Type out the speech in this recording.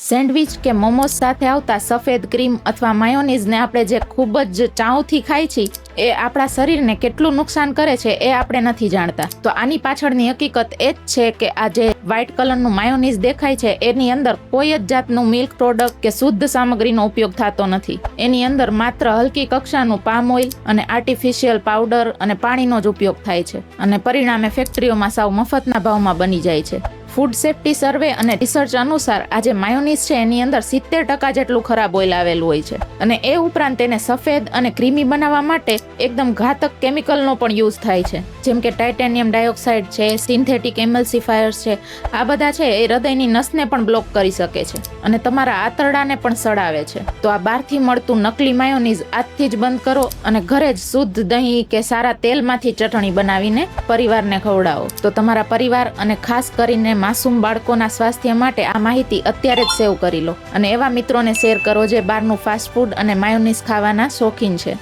Sandwich કે મોમોસ સાથે આવતા સફેદ ક્રીમ અથવા માયોનીઝને આપણે જે ખૂબ જ ચાવથી ખાય છે એ આપણા શરીરને કેટલું નુકસાન કરે છે એ આપણે નથી જાણતા. તો આની પાછળની હકીકત એ જ છે કે આ જે વ્હાઇટ કલરનું માયોનીઝ દેખાય છે એની અંદર કોઈ જ જાતનું મિલ્ક પ્રોડક્ટ કે શુદ્ધ સામગ્રીનો ઉપયોગ થતો નથી. એની અંદર માત્ર હલકી કક્ષાનું પામ ઓઇલ અને આર્ટિફિશિયલ પાવડર અને પાણીનો જ ઉપયોગ થાય છે અને પરિણામે ફેક્ટરીઓમાં સાવ મફતના ભાવમાં બની જાય છે. ફૂડ સેફ્ટી સર્વે અને રિસર્ચ અનુસાર આ જે માયોનીઝ છે એની અંદર 70% જેટલું ખરાબ ઓઇલ આવેલું હોય છે અને એ ઉપરાંત તેને સફેદ અને ક્રીમી બનાવવા માટે એકદમ ઘાતક કેમિકલનો પણ યુઝ થાય છે, જેમ કે ટાઇટેનિયમ ડાયોક્સાઇડ છે, સિન્થેટિક એમલ્સિફાયર્સ છે. આ બધા છે એ હૃદયની નસને પણ બ્લોક કરી શકે છે અને તમારા આંતરડાને પણ સડાવે છે. તો આ બહારથી મળતું નકલી માયોનીઝ આજથી જ બંધ કરો અને ઘરે જ શુદ્ધ દહીં કે સારા તેલમાંથી ચટણી બનાવીને પરિવારને ખવડાવો. તો તમારા પરિવાર અને ખાસ કરીને માસૂમ બાળકોના સ્વાસ્થ્ય માટે આ માહિતી અત્યારે જ સેવ કરી લો અને એવા મિત્રોને શેર કરો જે બહારનું ફાસ્ટ ફૂડ અને માયોનીઝ ખાવાના શોખીન છે.